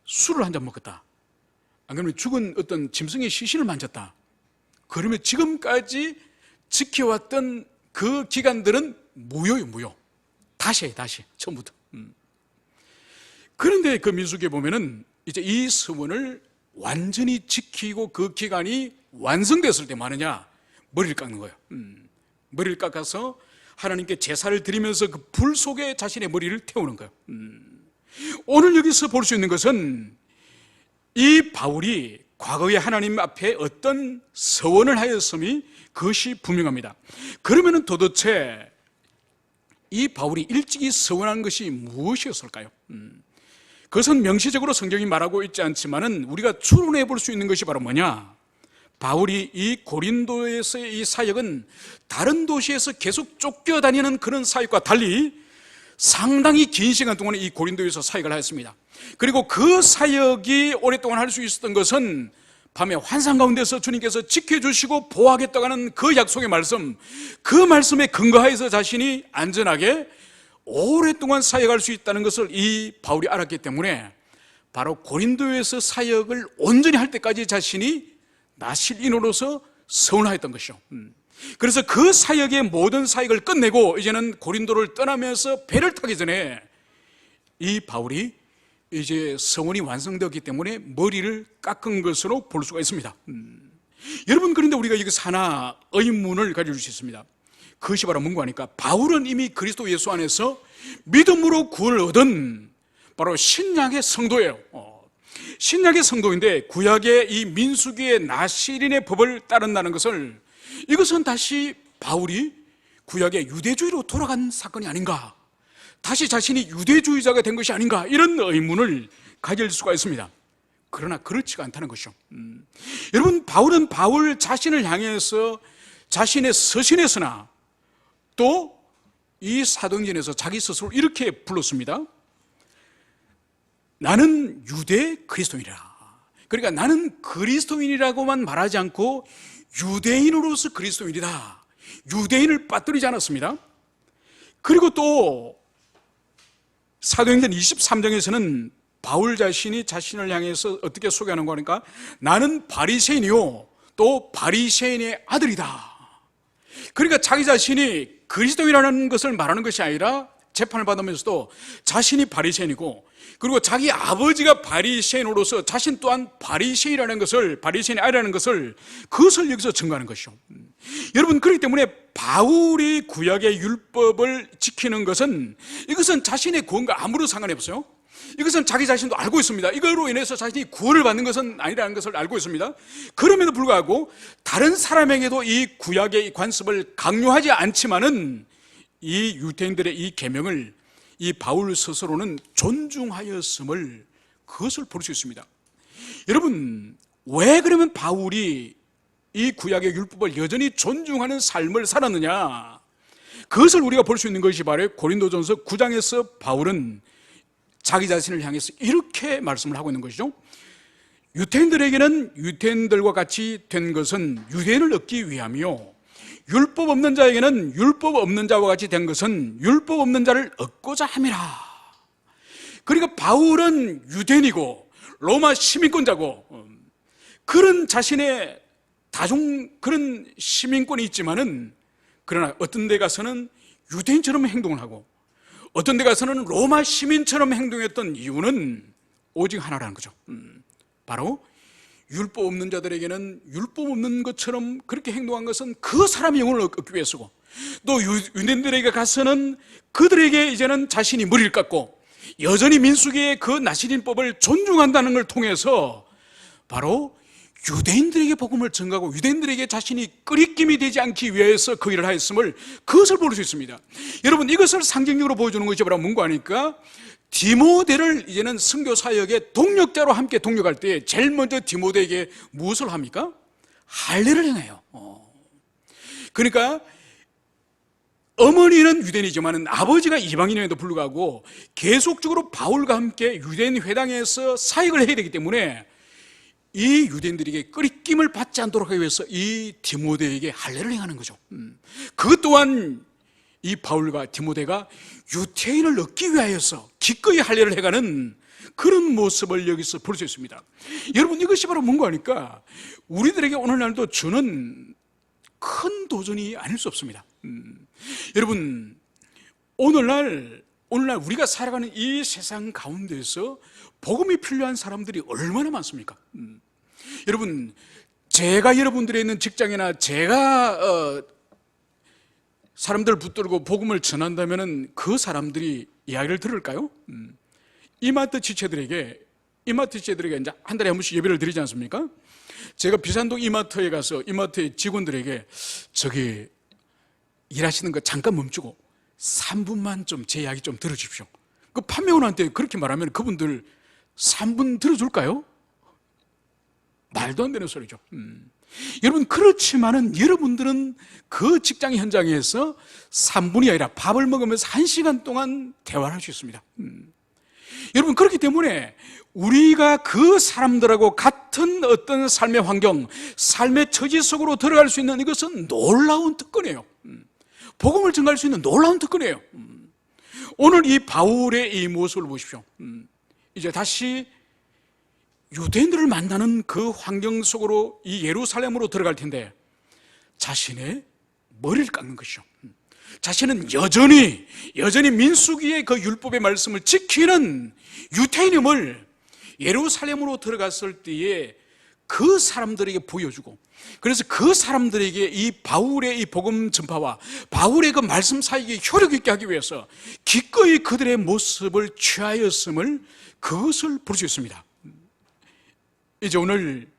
술을 한 잔 먹었다, 안 그러면 죽은 어떤 짐승의 시신을 만졌다, 그러면 지금까지 지켜왔던 그 기간들은 무효예요, 무효. 다시 해, 다시 처음부터. 그런데 그 민수기에 보면은 이제 이 서원을 완전히 지키고 그 기간이 완성됐을 때 뭐 하느냐, 머리를 깎는 거예요. 머리를 깎아서 하나님께 제사를 드리면서 그 불 속에 자신의 머리를 태우는 거예요. 오늘 여기서 볼 수 있는 것은 이 바울이 과거에 하나님 앞에 어떤 서원을 하였음이 그것이 분명합니다. 그러면 도대체 이 바울이 일찍이 서원한 것이 무엇이었을까요? 그것은 명시적으로 성경이 말하고 있지 않지만은 우리가 추론해 볼 수 있는 것이 바로 뭐냐, 바울이 이 고린도에서의 이 사역은 다른 도시에서 계속 쫓겨다니는 그런 사역과 달리 상당히 긴 시간 동안 이 고린도에서 사역을 하였습니다. 그리고 그 사역이 오랫동안 할 수 있었던 것은 밤에 환상 가운데서 주님께서 지켜주시고 보호하겠다고 하는 그 약속의 말씀, 그 말씀에 근거하여서 자신이 안전하게 오랫동안 사역할 수 있다는 것을 이 바울이 알았기 때문에 바로 고린도에서 사역을 온전히 할 때까지 자신이 나실인으로서 서원하였던 것이죠. 그래서 그 사역의 모든 사역을 끝내고 이제는 고린도를 떠나면서 배를 타기 전에 이 바울이 이제 서원이 완성되었기 때문에 머리를 깎은 것으로 볼 수가 있습니다. 여러분, 그런데 우리가 여기서 하나 의문을 가질 수 있습니다. 그것이 바로 뭔가 하니까 바울은 이미 그리스도 예수 안에서 믿음으로 구원을 얻은 바로 신약의 성도예요. 신약의 성도인데 구약의 이 민수기의 나시린의 법을 따른다는 것을, 이것은 다시 바울이 구약의 유대주의로 돌아간 사건이 아닌가, 다시 자신이 유대주의자가 된 것이 아닌가, 이런 의문을 가질 수가 있습니다. 그러나 그렇지가 않다는 것이죠. 여러분, 바울은 바울 자신을 향해서 자신의 서신에서나 또 이 사도행전에서 자기 스스로 이렇게 불렀습니다. 나는 유대 그리스도인이라. 그러니까 나는 그리스도인이라고만 말하지 않고 유대인으로서 그리스도인이다, 유대인을 빠뜨리지 않았습니다. 그리고 또 사도행전 23장에서는 바울 자신이 자신을 향해서 어떻게 소개하는 거니까, 나는 바리새인이요 또 바리새인의 아들이다. 그러니까 자기 자신이 그리스도인이라는 것을 말하는 것이 아니라 재판을 받으면서도 자신이 바리새인이고, 그리고 자기 아버지가 바리새인으로서 자신 또한 바리새인이라는 것을, 바리새인의 아이라는 것을, 그것을 여기서 증거하는 것이죠. 여러분, 그렇기 때문에 바울이 구약의 율법을 지키는 것은, 이것은 자신의 구원과 아무런 상관이 없어요. 이것은 자기 자신도 알고 있습니다. 이거로 인해서 자신이 구원을 받는 것은 아니라는 것을 알고 있습니다. 그럼에도 불구하고 다른 사람에게도 이 구약의 관습을 강요하지 않지만은 이 유대인들의 이 계명을 이 바울 스스로는 존중하였음을, 그것을 볼 수 있습니다. 여러분, 왜 그러면 바울이 이 구약의 율법을 여전히 존중하는 삶을 살았느냐, 그것을 우리가 볼 수 있는 것이 바로 고린도전서 9장에서 바울은 자기 자신을 향해서 이렇게 말씀을 하고 있는 것이죠. 유대인들에게는 유대인들과 같이 된 것은 유대인을 얻기 위함이요, 율법 없는 자에게는 율법 없는 자와 같이 된 것은 율법 없는 자를 얻고자 함이라. 그러니까 바울은 유대인이고 로마 시민권자고, 그런 자신의 그런 시민권이 있지만은, 그러나 어떤 데 가서는 유대인처럼 행동을 하고 어떤 데 가서는 로마 시민처럼 행동했던 이유는 오직 하나라는 거죠. 바로 율법 없는 자들에게는 율법 없는 것처럼 그렇게 행동한 것은 그 사람의 영혼을 얻기 위해서고, 또 유대인들에게 가서는 그들에게 이제는 자신이 머리를 깎고 여전히 민수기의 그 나시린법을 존중한다는 걸 통해서 바로 유대인들에게 복음을 전가하고 유대인들에게 자신이 끄리낌이 되지 않기 위해서 그 일을 하였음을, 그것을 볼 수 있습니다. 여러분, 이것을 상징적으로 보여주는 것이 바로 뭔가 하니까, 디모데를 이제는 선교 사역의 동력자로 함께 동력할 때 제일 먼저 디모데에게 무엇을 합니까? 할례를 행해요. 그러니까 어머니는 유대인이지만 아버지가 이방인임에도 불구하고 계속적으로 바울과 함께 유대인 회당에서 사역을 해야 되기 때문에 이 유대인들에게 끄리낌을 받지 않도록 하기 위해서 이 디모데에게 할례를 행하는 거죠. 그것 또한 이 바울과 디모데가 유대인을 얻기 위하여서 기꺼이 할례를 해가는 그런 모습을 여기서 볼 수 있습니다. 여러분, 이것이 바로 뭔가 하니까 우리들에게 오늘날도 주는 큰 도전이 아닐 수 없습니다. 여러분, 오늘날 우리가 살아가는 이 세상 가운데서 복음이 필요한 사람들이 얼마나 많습니까? 여러분, 제가 여러분들이 있는 직장이나 제가 사람들 붙들고 복음을 전한다면 그 사람들이 이야기를 들을까요? 이마트 지체들에게 이제 한 달에 한 번씩 예배를 드리지 않습니까? 제가 비산동 이마트에 가서 이마트의 직원들에게 저기 일하시는 거 잠깐 멈추고 3분만 좀 제 이야기 좀 들어주십시오. 그 판매원한테 그렇게 말하면 그분들 3분 들어줄까요? 말도 안 되는 소리죠. 여러분, 그렇지만은 여러분들은 그 직장 현장에서 3분이 아니라 밥을 먹으면서 1시간 동안 대화를 할 수 있습니다. 여러분, 그렇기 때문에 우리가 그 사람들하고 같은 어떤 삶의 환경, 삶의 처지 속으로 들어갈 수 있는 이것은 놀라운 특권이에요. 복음을 전할 수 있는 놀라운 특권이에요. 오늘 이 바울의 이 모습을 보십시오. 이제 다시 유대인들을 만나는 그 환경 속으로 이 예루살렘으로 들어갈 텐데 자신의 머리를 깎는 것이죠. 자신은 여전히 민수기의 그 율법의 말씀을 지키는 유대인임을 예루살렘으로 들어갔을 때에 그 사람들에게 보여주고, 그래서 그 사람들에게 이 바울의 이 복음 전파와 바울의 그 말씀 사역에 효력 있게 하기 위해서 기꺼이 그들의 모습을 취하였음을, 그것을 볼 수 있습니다. 이제 오늘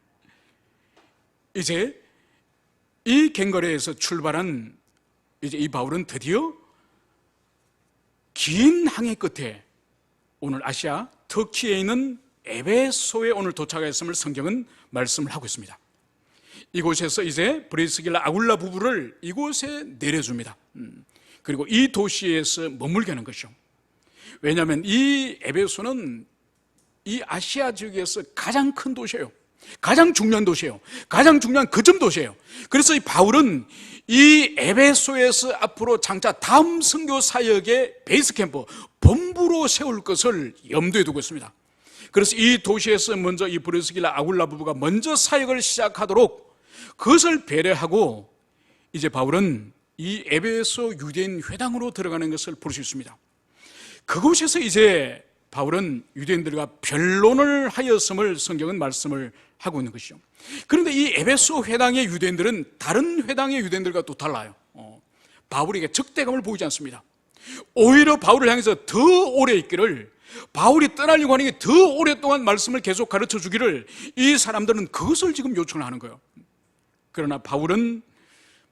이제 이 갱거레에서 출발한 이제 이 바울은 드디어 긴 항해 끝에 오늘 아시아 터키에 있는 에베소에 오늘 도착했음을 성경은 말씀을 하고 있습니다. 이곳에서 이제 브리스길라 아굴라 부부를 이곳에 내려줍니다. 그리고 이 도시에서 머물게 하는 것이죠. 왜냐하면 이 에베소는 이 아시아 지역에서 가장 큰 도시예요. 가장 중요한 도시예요. 가장 중요한 거점 도시예요. 그래서 이 바울은 이 에베소에서 앞으로 장차 다음 선교 사역의 베이스 캠프, 본부로 세울 것을 염두에 두고 있습니다. 그래서 이 도시에서 먼저 이 브리스길라 아굴라 부부가 먼저 사역을 시작하도록 그것을 배려하고 이제 바울은 이 에베소 유대인 회당으로 들어가는 것을 볼 수 있습니다. 그곳에서 이제 바울은 유대인들과 변론을 하였음을 성경은 말씀을 하고 있는 것이죠. 그런데 이 에베소 회당의 유대인들은 다른 회당의 유대인들과 또 달라요. 바울에게 적대감을 보이지 않습니다. 오히려 바울을 향해서 더 오래 있기를, 바울이 떠나려고 하는 게 더 오랫동안 말씀을 계속 가르쳐 주기를 이 사람들은 그것을 지금 요청을 하는 거예요. 그러나 바울은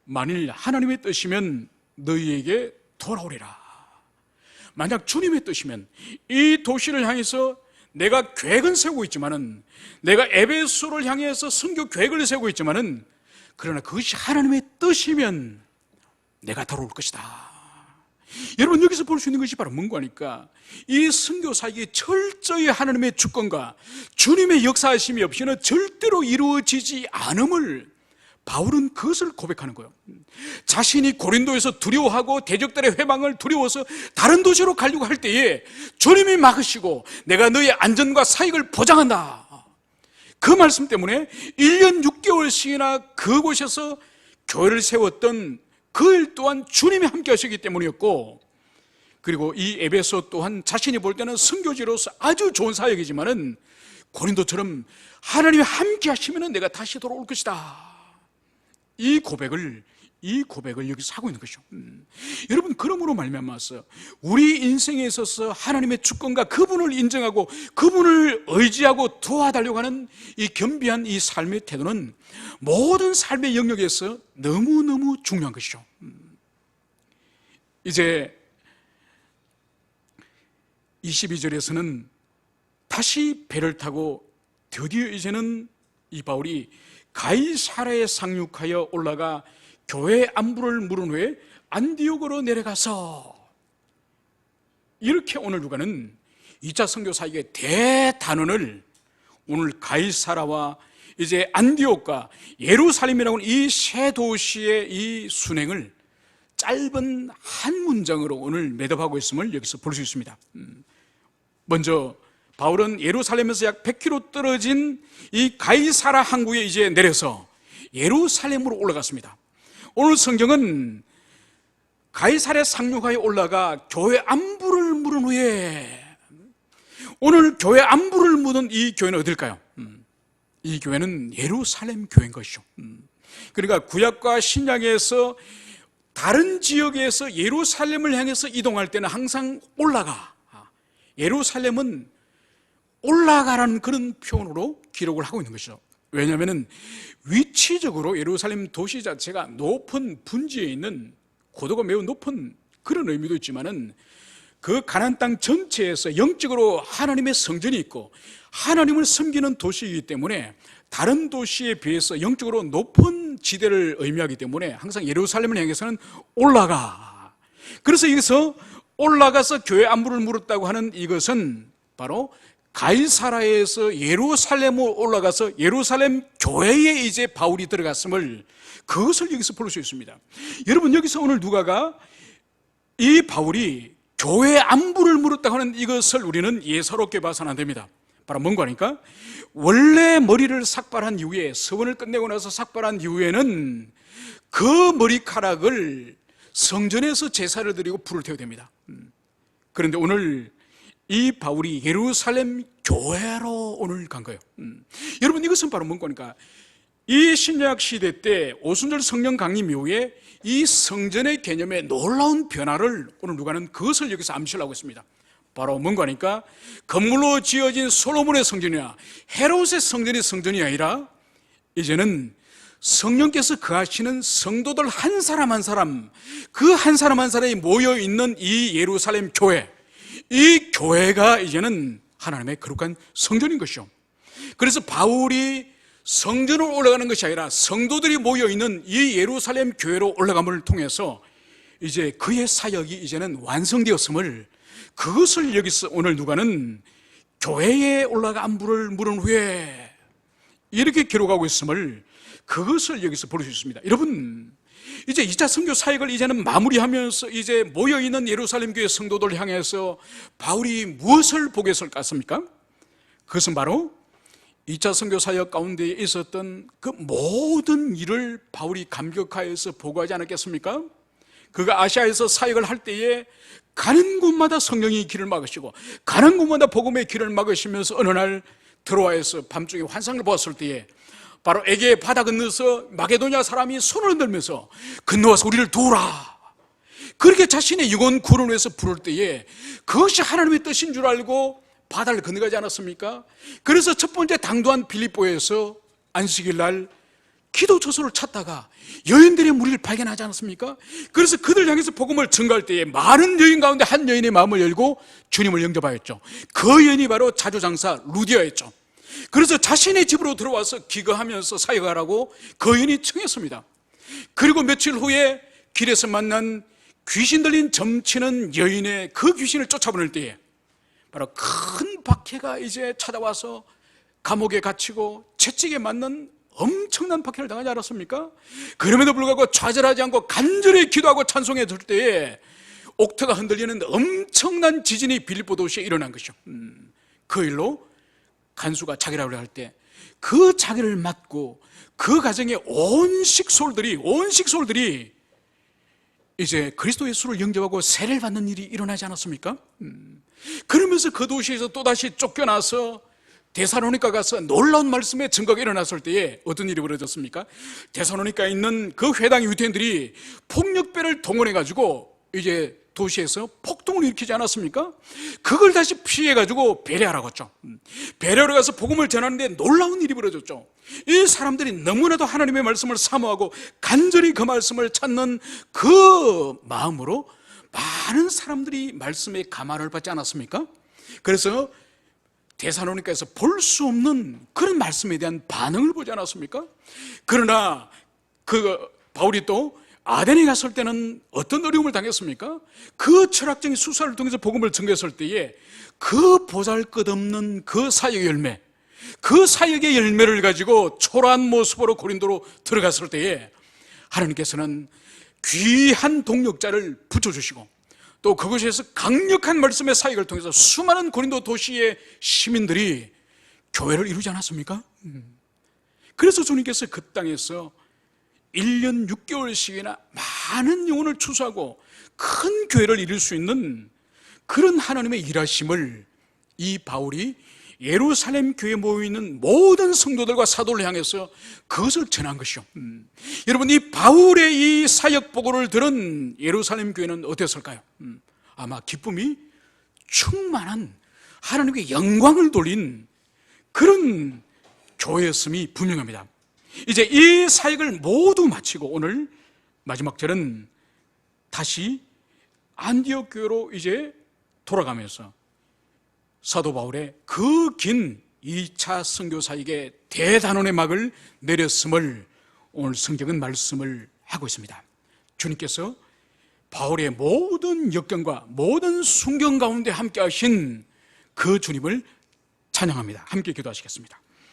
만일 하나님의 뜻이면 너희에게 돌아오리라. 만약 주님의 뜻이면 이 도시를 향해서 내가 계획은 세우고 있지만은, 내가 에베소를 향해서 선교 계획을 세우고 있지만은, 그러나 그것이 하나님의 뜻이면 내가 돌아올 것이다. 여러분, 여기서 볼 수 있는 것이 바로 뭔가 하니까 이 선교 사역이 철저히 하나님의 주권과 주님의 역사하심이 없이는 절대로 이루어지지 않음을 바울은 그것을 고백하는 거예요. 자신이 고린도에서 두려워하고 대적들의 회방을 두려워서 다른 도시로 가려고 할 때에 주님이 막으시고 내가 너의 안전과 사익을 보장한다, 그 말씀 때문에 1년 6개월씩이나 그곳에서 교회를 세웠던 그 일 또한 주님이 함께 하시기 때문이었고, 그리고 이 에베소 또한 자신이 볼 때는 선교지로서 아주 좋은 사역이지만은 고린도처럼 하나님이 함께 하시면 내가 다시 돌아올 것이다, 이 고백을 여기서 하고 있는 것이죠. 여러분, 그러므로 말미암아서 우리 인생에 있어서 하나님의 주권과 그분을 인정하고 그분을 의지하고 도와달라고 하는 이 겸비한 이 삶의 태도는 모든 삶의 영역에서 너무너무 중요한 것이죠. 이제 22절에서는 다시 배를 타고 드디어 이제는 이 바울이 가이사랴에 상륙하여 올라가 교회 안부를 물은 후에 안디옥으로 내려가서, 이렇게 오늘 누가는 2차 선교 사역의 대단원을 오늘 가이사랴와 이제 안디옥과 예루살렘이라고 하는 이 세 도시의 이 순행을 짧은 한 문장으로 오늘 매듭하고 있음을 여기서 볼 수 있습니다. 먼저 바울은 예루살렘에서 약 100km 떨어진 이 가이사랴 항구에 이제 내려서 예루살렘으로 올라갔습니다. 오늘 성경은 가이사랴 상륙하여 올라가 교회 안부를 물은 후에, 오늘 교회 안부를 묻은 이 교회는 어딜까요? 이 교회는 예루살렘 교회인 것이죠. 그러니까 구약과 신약에서 다른 지역에서 예루살렘을 향해서 이동할 때는 항상 올라가, 예루살렘은 올라가라는 그런 표현으로 기록을 하고 있는 것이죠. 왜냐하면 위치적으로 예루살렘 도시 자체가 높은 분지에 있는, 고도가 매우 높은 그런 의미도 있지만은 그 가나안 땅 전체에서 영적으로 하나님의 성전이 있고 하나님을 섬기는 도시이기 때문에 다른 도시에 비해서 영적으로 높은 지대를 의미하기 때문에 항상 예루살렘을 향해서는 올라가. 그래서 여기서 올라가서 교회 안부를 물었다고 하는 이것은 바로 가이사랴에서 예루살렘으로 올라가서 예루살렘 교회에 이제 바울이 들어갔음을, 그것을 여기서 볼 수 있습니다. 여러분, 여기서 오늘 누가가 이 바울이 교회 안부를 물었다고 하는 이것을 우리는 예사롭게 봐서는 안 됩니다. 바로 뭔가 하니까, 원래 머리를 삭발한 이후에, 서원을 끝내고 나서 삭발한 이후에는 그 머리카락을 성전에서 제사를 드리고 불을 태워야 됩니다. 그런데 오늘 이 바울이 예루살렘 교회로 오늘 간 거예요. 여러분, 이것은 바로 뭔가, 이 신약 시대 때 오순절 성령 강림 이후에 이 성전의 개념의 놀라운 변화를 오늘 누가는 그것을 여기서 암시를 하고 있습니다. 바로 뭔가니까 건물로 지어진 솔로몬의 성전이나 헤롯의 성전이 아니라 이제는 성령께서 거하시는 성도들 한 사람 한 사람, 그 한 사람 한 사람이 모여있는 이 예루살렘 교회, 이 교회가 이제는 하나님의 거룩한 성전인 것이죠. 그래서 바울이 성전으로 올라가는 것이 아니라 성도들이 모여있는 이 예루살렘 교회로 올라감을 통해서 이제 그의 사역이 이제는 완성되었음을, 그것을 여기서 오늘 누가는 교회에 올라가 안부를 물은 후에 이렇게 기록하고 있음을, 그것을 여기서 볼 수 있습니다. 여러분, 이제 2차 선교 사역을 이제는 마무리하면서 이제 모여있는 예루살렘 교회 성도들 향해서 바울이 무엇을 보게 했을 것 같습니까? 그것은 바로 2차 선교 사역 가운데 있었던 그 모든 일을 바울이 감격하여서 보고하지 않았겠습니까? 그가 아시아에서 사역을 할 때에 가는 곳마다 성령이 길을 막으시고 가는 곳마다 복음의 길을 막으시면서 어느 날 드로아에서 밤중에 환상을 보았을 때에 바로 에게의 바다 건너서 마게도냐 사람이 손을 흔들면서 건너와서 우리를 도우라, 그렇게 자신의 영혼 구원을 위해서 부를 때에 그것이 하나님의 뜻인 줄 알고 바다를 건너가지 않았습니까? 그래서 첫 번째 당도한 빌립보에서 안식일 날 기도 처소를 찾다가 여인들의 무리를 발견하지 않았습니까? 그래서 그들 향해서 복음을 전가할 때에 많은 여인 가운데 한 여인의 마음을 열고 주님을 영접하였죠. 그 여인이 바로 자조장사 루디아였죠. 그래서 자신의 집으로 들어와서 기거하면서 사역하라고 그 여인이 청했습니다. 그리고 며칠 후에 길에서 만난 귀신 들린 점치는 여인의 그 귀신을 쫓아보낼 때에 바로 큰 박해가 이제 찾아와서 감옥에 갇히고 채찍에 맞는 엄청난 박해를 당하지 않았습니까? 그럼에도 불구하고 좌절하지 않고 간절히 기도하고 찬송해 줄 때에 옥터가 흔들리는 엄청난 지진이 빌립보 도시에 일어난 것이죠. 그 일로 간수가 자기라고 할 때 그 자기를 맞고 그 가정의 온 식솔들이 이제 그리스도 예수를 영접하고 세례를 받는 일이 일어나지 않았습니까? 그러면서 그 도시에서 또다시 쫓겨나서 데살로니가 가서 놀라운 말씀의 증거가 일어났을 때에 어떤 일이 벌어졌습니까? 데살로니가에 있는 그 회당의 유대인들이 폭력배를 동원해가지고 이제 도시에서 폭동을 일으키지 않았습니까? 그걸 다시 피해가지고 베레아라고 했죠. 베레아로 가서 복음을 전하는데 놀라운 일이 벌어졌죠. 이 사람들이 너무나도 하나님의 말씀을 사모하고 간절히 그 말씀을 찾는 그 마음으로 많은 사람들이 말씀에 감화를 받지 않았습니까? 그래서 데살로니가에서 볼 수 없는 그런 말씀에 대한 반응을 보지 않았습니까? 그러나 그 바울이 또 아덴에 갔을 때는 어떤 어려움을 당했습니까? 그 철학적인 수사를 통해서 복음을 전개했을 때에 그 보잘것없는 그 사역의 열매, 그 사역의 열매를 가지고 초라한 모습으로 고린도로 들어갔을 때에 하나님께서는 귀한 동력자를 붙여주시고 또 그곳에서 강력한 말씀의 사역을 통해서 수많은 고린도 도시의 시민들이 교회를 이루지 않았습니까? 그래서 주님께서 그 땅에서 1년 6개월씩이나 많은 영혼을 추수하고 큰 교회를 이룰 수 있는 그런 하나님의 일하심을 이 바울이 예루살렘 교회에 모여있는 모든 성도들과 사도를 향해서 그것을 전한 것이요. 여러분, 이 바울의 이 사역 보고를 들은 예루살렘 교회는 어땠을까요? 아마 기쁨이 충만한 하나님께 영광을 돌린 그런 교회였음이 분명합니다. 이제 이 사역을 모두 마치고 오늘 마지막 절은 다시 안디옥 교회로 이제 돌아가면서 사도 바울의 그 긴 2차 선교 사역의 대단원의 막을 내렸음을 오늘 성경은 말씀을 하고 있습니다. 주님께서 바울의 모든 역경과 모든 순경 가운데 함께 하신 그 주님을 찬양합니다. 함께 기도하시겠습니다.